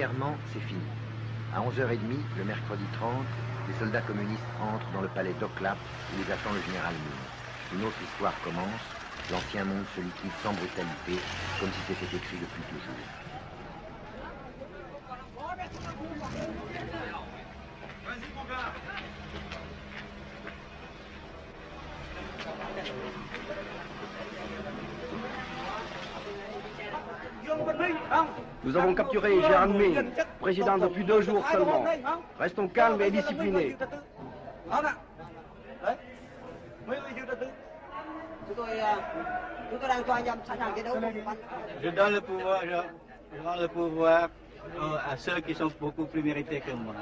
Militairement, c'est fini. À 11h30, le mercredi 30, les soldats communistes entrent dans le palais d'Oklap où les attend le général Mine. Une autre histoire commence. L'ancien monde se liquide sans brutalité, comme si c'était écrit depuis toujours. Nous avons capturé Gérard Mine, président depuis 2 jours seulement. Restons calmes et disciplinés. Je donne le pouvoir à ceux qui sont beaucoup plus mérités que moi.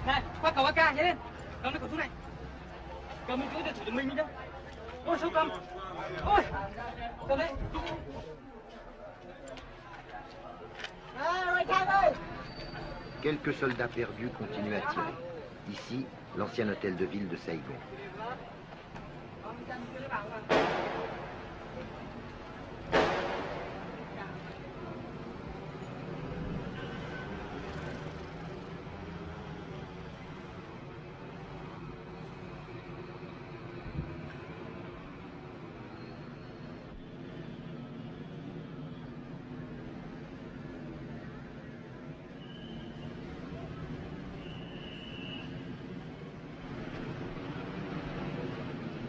Này, qua cầu AK nhé lên. Cầm cái khẩu súng này. Cầm mình cứ để thủ mình đâu. Ôi sao cầm. Ôi. Cầm đấy. Quelques soldats perdus continuent à tirer. Ici, l'ancien hôtel de ville de Saigon.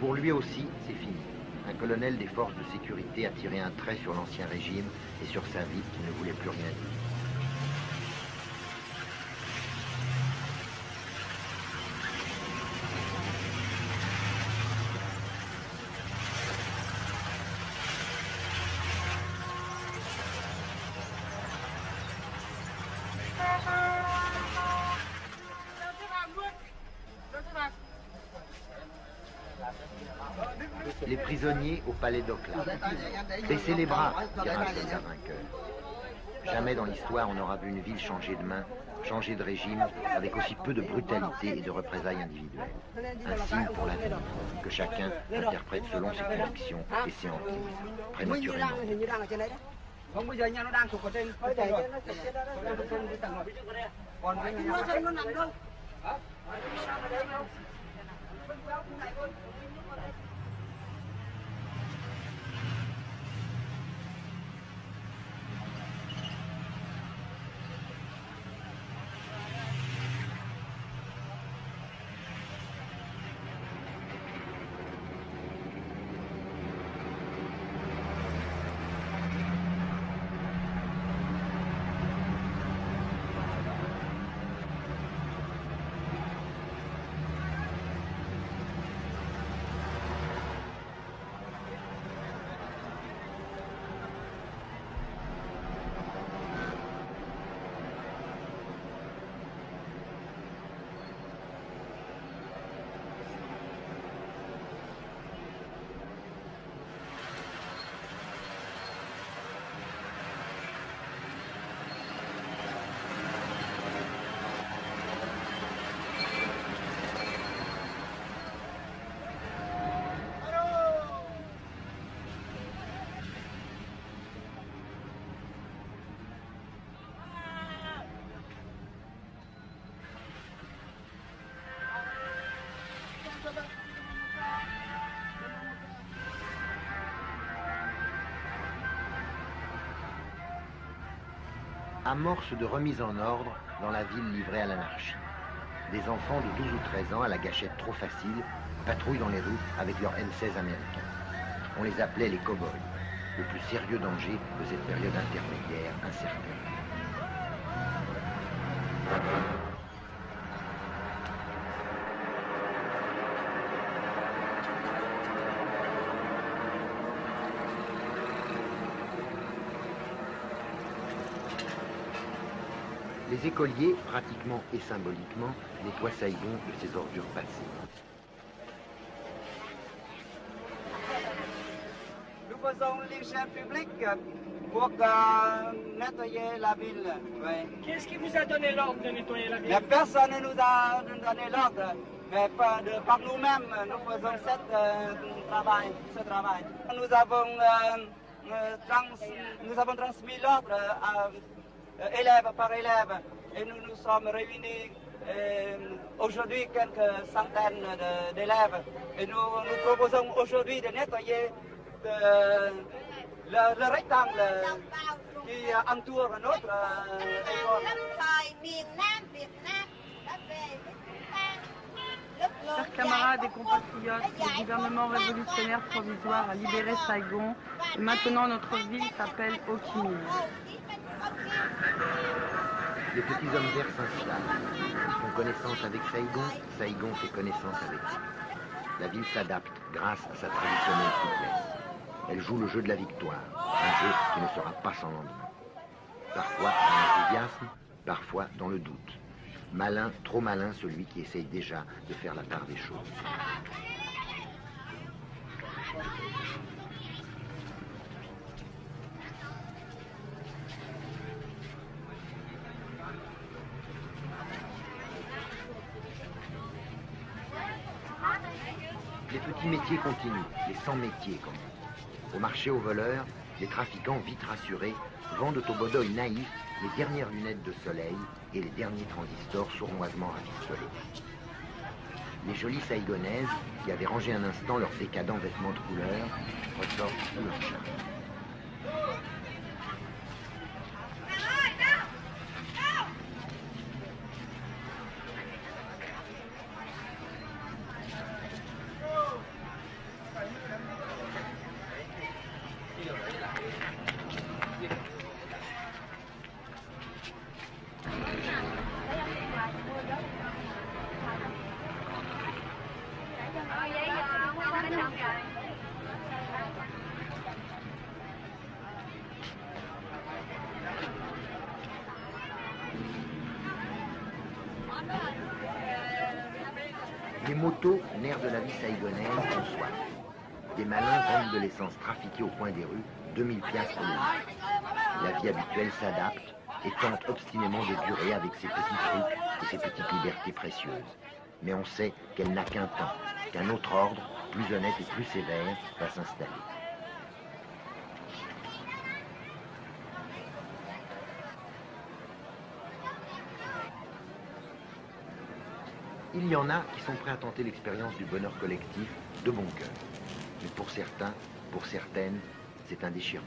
Pour lui aussi, c'est fini. Un colonel des forces de sécurité a tiré un trait sur l'ancien régime et sur sa vie qui ne voulait plus rien dire. Les prisonniers au palais d'Oklap. Baissez les bras, dira un soldat vainqueur. Jamais dans l'histoire on n'aura vu une ville changer de main, changer de régime, avec aussi peu de brutalité et de représailles individuelles. Un signe pour l'avenir, que chacun interprète selon ses convictions et ses hantises, prématurément. Không, bây giờ nha, nó đang thuộc ở trên. Còn nó nằm đâu? Amorce de remise en ordre dans la ville livrée à l'anarchie. Des enfants de 12 ou 13 ans à la gâchette trop facile patrouillent dans les rues avec leurs M16 américains. On les appelait les cow-boys, le plus sérieux danger de cette période intermédiaire incertaine. Les écoliers, pratiquement et symboliquement, nettoient Saigon de ses ordures passées. Nous faisons l'hygiène publique pour nettoyer la ville. Oui. Qu'est-ce qui vous a donné l'ordre de nettoyer la ville? Mais personne ne nous a donné l'ordre. mais pas par nous-mêmes, nous faisons ce travail. Nous avons transmis l'ordre élève par élève et nous nous sommes réunis aujourd'hui quelques centaines d'élèves et nous proposons aujourd'hui de nettoyer le rectangle qui entoure notre école. Chers camarades et compatriotes, le gouvernement révolutionnaire provisoire a libéré Saigon et maintenant notre ville s'appelle Ho Chi Minh. Les petits hommes verts s'installent. Ils font connaissance avec Saigon, Saigon fait connaissance avec eux. La ville s'adapte grâce à sa traditionnelle souplesse. Elle joue le jeu de la victoire, un jeu qui ne sera pas sans lendemain. Parfois dans l'enthousiasme, parfois dans le doute. Malin, trop malin, celui qui essaye déjà de faire la part des choses. Les petits métiers continuent, les 100 métiers comme on dit. Au marché aux voleurs, les trafiquants vite rassurés vendent aux bodoïs naïfs les dernières lunettes de soleil et les derniers transistors sournoisement rafistolés. Les jolies saïgonaises, qui avaient rangé un instant leurs décadents vêtements de couleur, ressortent tout leur charme. Les motos, nerfs de la vie saïgonaise, ont soif. Des malins vendent de l'essence trafiquée au coin des rues, 2000 piastres le litre. La vie habituelle s'adapte et tente obstinément de durer avec ses petits trucs et ses petites libertés précieuses. Mais on sait qu'elle n'a qu'un temps, qu'un autre ordre, plus honnête et plus sévère, va s'installer. Il y en a qui sont prêts à tenter l'expérience du bonheur collectif de bon cœur. Mais pour certains, pour certaines, c'est un déchirement.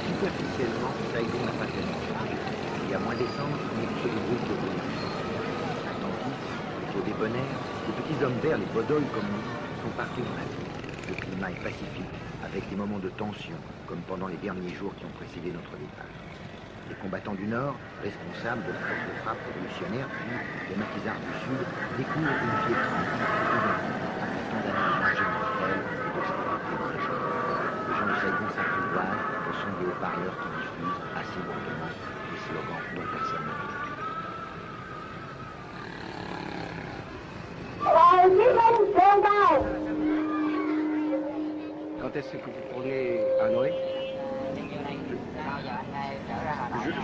Superficiellement, Saigon n'a pas tellement changé. Il y a moins d'essence, mais il se débrouille pour venir. Attentifs, plutôt débonnaires, les petits hommes verts, les bodoïs comme nous, sont partout dans la ville. Le climat est pacifique, avec des moments de tension, comme pendant les derniers jours qui ont précédé notre départ. Les combattants du Nord, responsables de la force de frappe révolutionnaire, puis les maquisards du Sud, découvrent une vie étrange, après tant d'années de danger mortel et d'austérité dans les gens. Les gens de Saigon s'apprivoisent au son des haut-parleurs qui diffusent assez lourdement des slogans dont personne ne veut. Quand est-ce que vous tournez à Hanoï?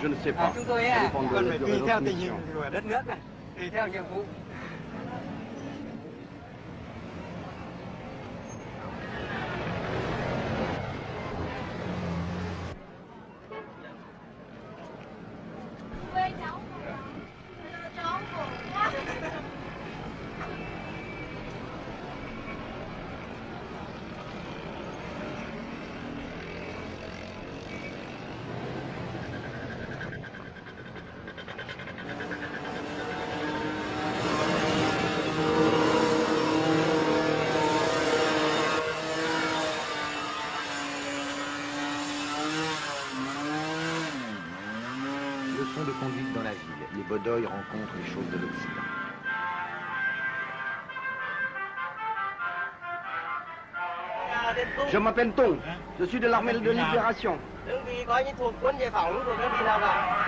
Je ne sais pas. Chúng tôi còn phải tùy theo tình hình của đất nước, tùy theo nhiệm vụ. Leçon de conduite dans la ville. Les bodoïs rencontrent les choses de l'Occident. Je m'appelle Tong, je suis de l'armée de libération. Đơn vị coi như thuộc quân giải phóng của đơn vị nào cả.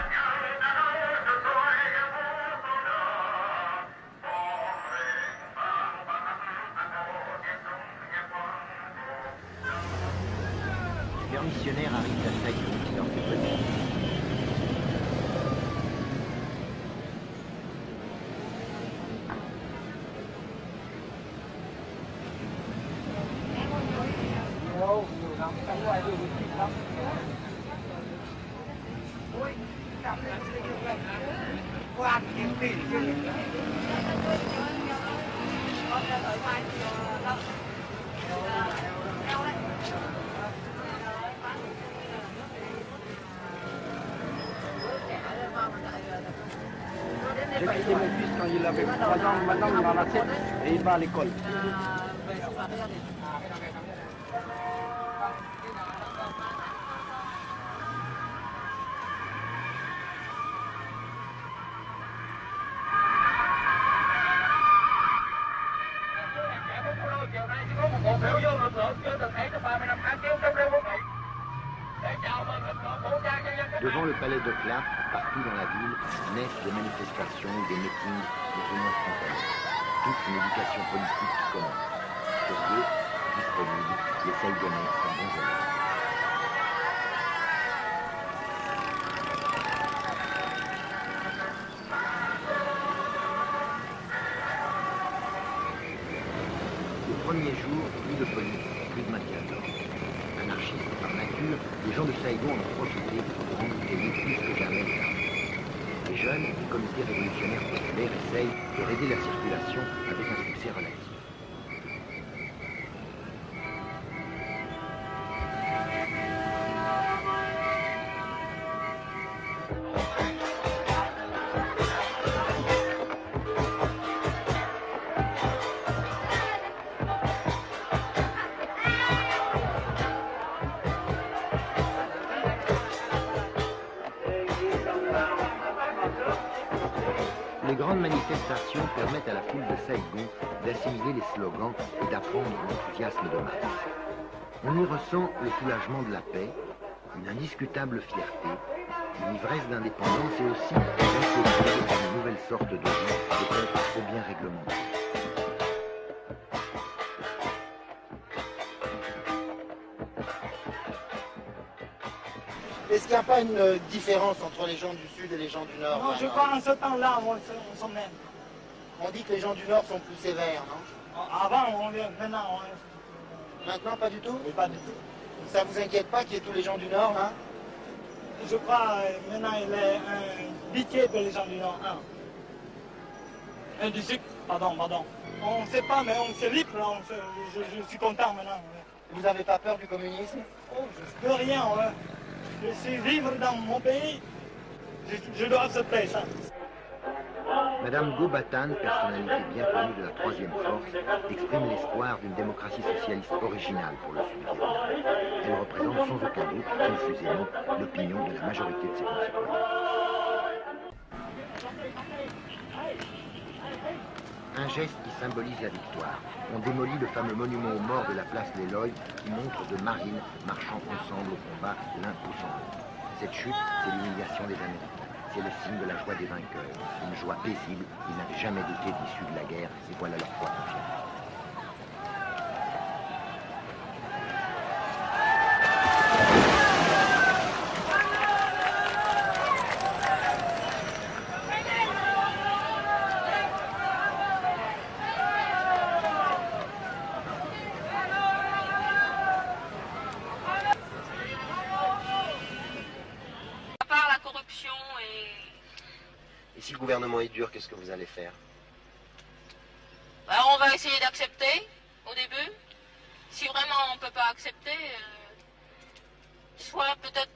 J'ai quitté mon fils quand il avait 3 ans, maintenant il en a 7 et il va à l'école. Devant le palais de Clark, partout dans la ville, naissent des manifestations ou des meetings de réunions spontanées. Toute une éducation politique qui commence. Curieux, disponible, les Saïgonais sont bons élèves. Le premier jour, plus de police, plus de maintien de l'ordre. Anarchistes par nature, les gens de Saïgon en ont profité pour embouteiller plus que jamais les armes. Les jeunes du comité révolutionnaire populaire essayent de raider la circulation avec un succès relatif. Les grandes manifestations permettent à la foule de Saïgon d'assimiler les slogans et d'apprendre l'enthousiasme de masse. On y ressent le soulagement de la paix, une indiscutable fierté, une ivresse d'indépendance et aussi l'inquiétude d'une nouvelle sorte de vie peut-être trop bien réglementée. Est-ce qu'il n'y a pas une différence entre les gens du Sud et les gens du Nord? Non, je crois en ce temps-là, on s'en même. On dit que les gens du Nord sont plus sévères, non? Avant, maintenant, Maintenant, pas du tout? mais pas du tout. Ça vous inquiète pas qu'il y ait tous les gens du Nord, hein? Je crois maintenant il est un pitié pour les gens du Nord. Un du Sud, pardon. On ne sait pas, mais on se libre, je suis content maintenant. Vous n'avez pas peur du communisme? Oh, je ne peux rien, ouais. Je suis vivre dans mon pays, je dois accepter ça. Madame Gobatan, personnalité bien connue de la troisième force, exprime l'espoir d'une démocratie socialiste originale pour le Sud-Vietnam. Elle représente sans aucun doute, confusément, l'opinion de la majorité de ses concitoyens. Un geste qui symbolise la victoire. On démolit le fameux monument aux morts de la place Leloy qui montre deux marines marchant ensemble au combat, l'un poussant l'autre. Cette chute, c'est l'humiliation des Américains. C'est le signe de la joie des vainqueurs. Une joie paisible. Ils n'avaient jamais douté de l'issue de la guerre et voilà leur foi confirmée. Et si le gouvernement est dur, qu'est-ce que vous allez faire? Alors on va essayer d'accepter au début. Si vraiment on ne peut pas accepter, soit peut-être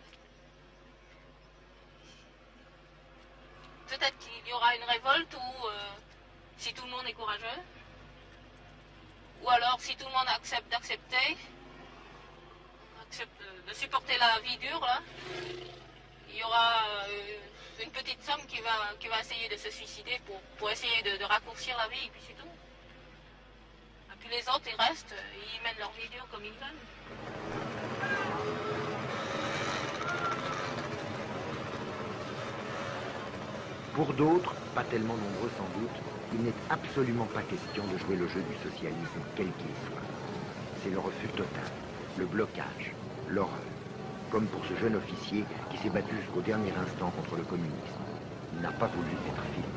qu'il y aura une révolte ou si tout le monde est courageux. Ou alors si tout le monde accepte d'accepter, accepte de supporter la vie dure là, il y aura une petite somme qui va essayer de se suicider pour essayer de raccourcir la vie, et puis c'est tout. Et puis les autres, ils restent, ils mènent leur vie dure comme ils veulent. Pour d'autres, pas tellement nombreux sans doute, il n'est absolument pas question de jouer le jeu du socialisme, quel qu'il soit. C'est le refus total, le blocage, l'horreur. Comme pour ce jeune officier qui s'est battu jusqu'au dernier instant contre le communisme. Il n'a pas voulu être filmé.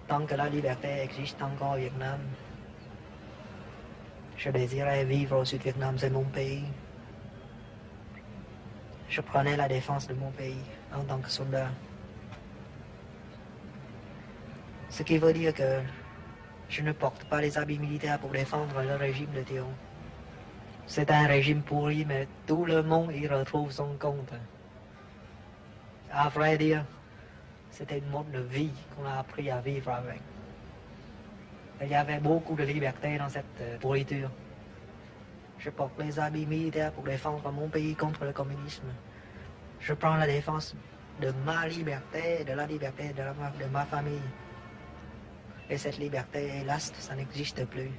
Tant que la liberté existe encore au Vietnam, je désirais vivre au Sud-Vietnam, c'est mon pays. je prenais la défense de mon pays en tant que soldat. Ce qui veut dire que je ne porte pas les habits militaires pour défendre le régime de Théon. C'est un régime pourri, mais tout le monde y retrouve son compte. À vrai dire, c'était une mode de vie qu'on a appris à vivre avec. Il y avait beaucoup de liberté dans cette pourriture. Je porte les habits militaires pour défendre mon pays contre le communisme. Je prends la défense de ma liberté et de la liberté de ma famille. Et cette liberté, hélas, ça n'existe plus.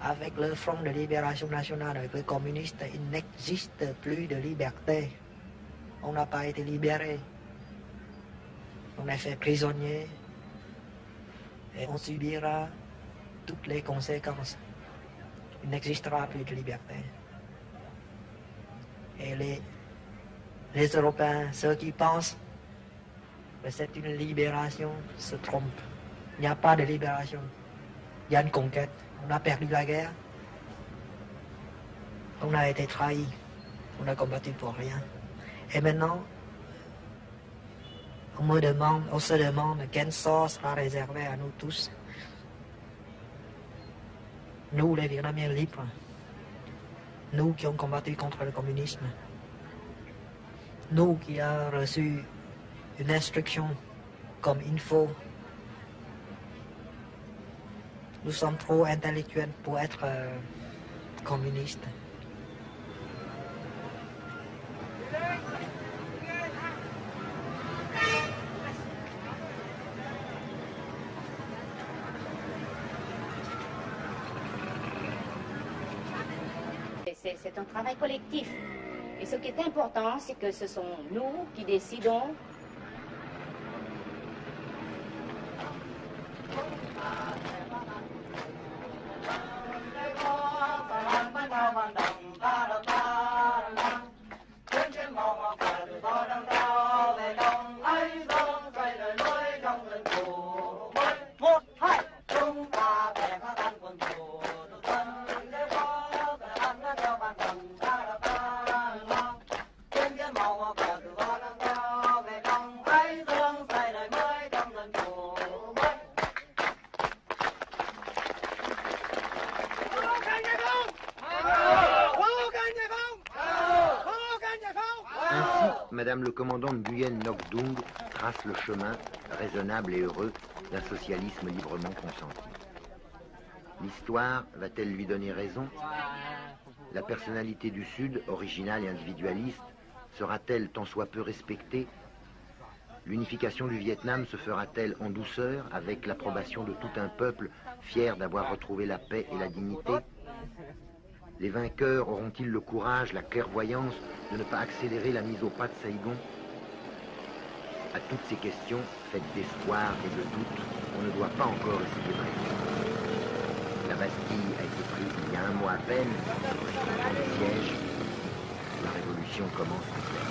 Avec le Front de Libération Nationale, avec les communistes, il n'existe plus de liberté. On n'a pas été libéré. On est fait prisonnier. Et on subira toutes les conséquences. Il n'existera plus de liberté. Et les Européens, ceux qui pensent que c'est une libération, se trompent. Il n'y a pas de libération. Il y a une conquête. On a perdu la guerre. On a été trahi. On a combattu pour rien. Et maintenant, on se demande quel sort sera réservé à nous tous. Nous, les Vietnamiens libres. Nous qui avons combattu contre le communisme. Nous qui avons reçu une instruction comme il faut. Nous sommes trop intellectuels pour être communistes. C'est un travail collectif. Et ce qui est important, c'est que ce sont nous qui décidons. Madame le commandant Nguyen Ngoc Dung trace le chemin, raisonnable et heureux, d'un socialisme librement consenti. L'histoire va-t-elle lui donner raison? La personnalité du Sud, originale et individualiste, sera-t-elle tant soit peu respectée? L'unification du Vietnam se fera-t-elle en douceur, avec l'approbation de tout un peuple fier d'avoir retrouvé la paix et la dignité? Les vainqueurs auront-ils le courage, la clairvoyance de ne pas accélérer la mise au pas de Saigon? À toutes ces questions, faites d'espoir et de doute, on ne doit pas encore essayer de répondre. La Bastille a été prise il y a un mois à peine, le siège, la révolution commence à faire.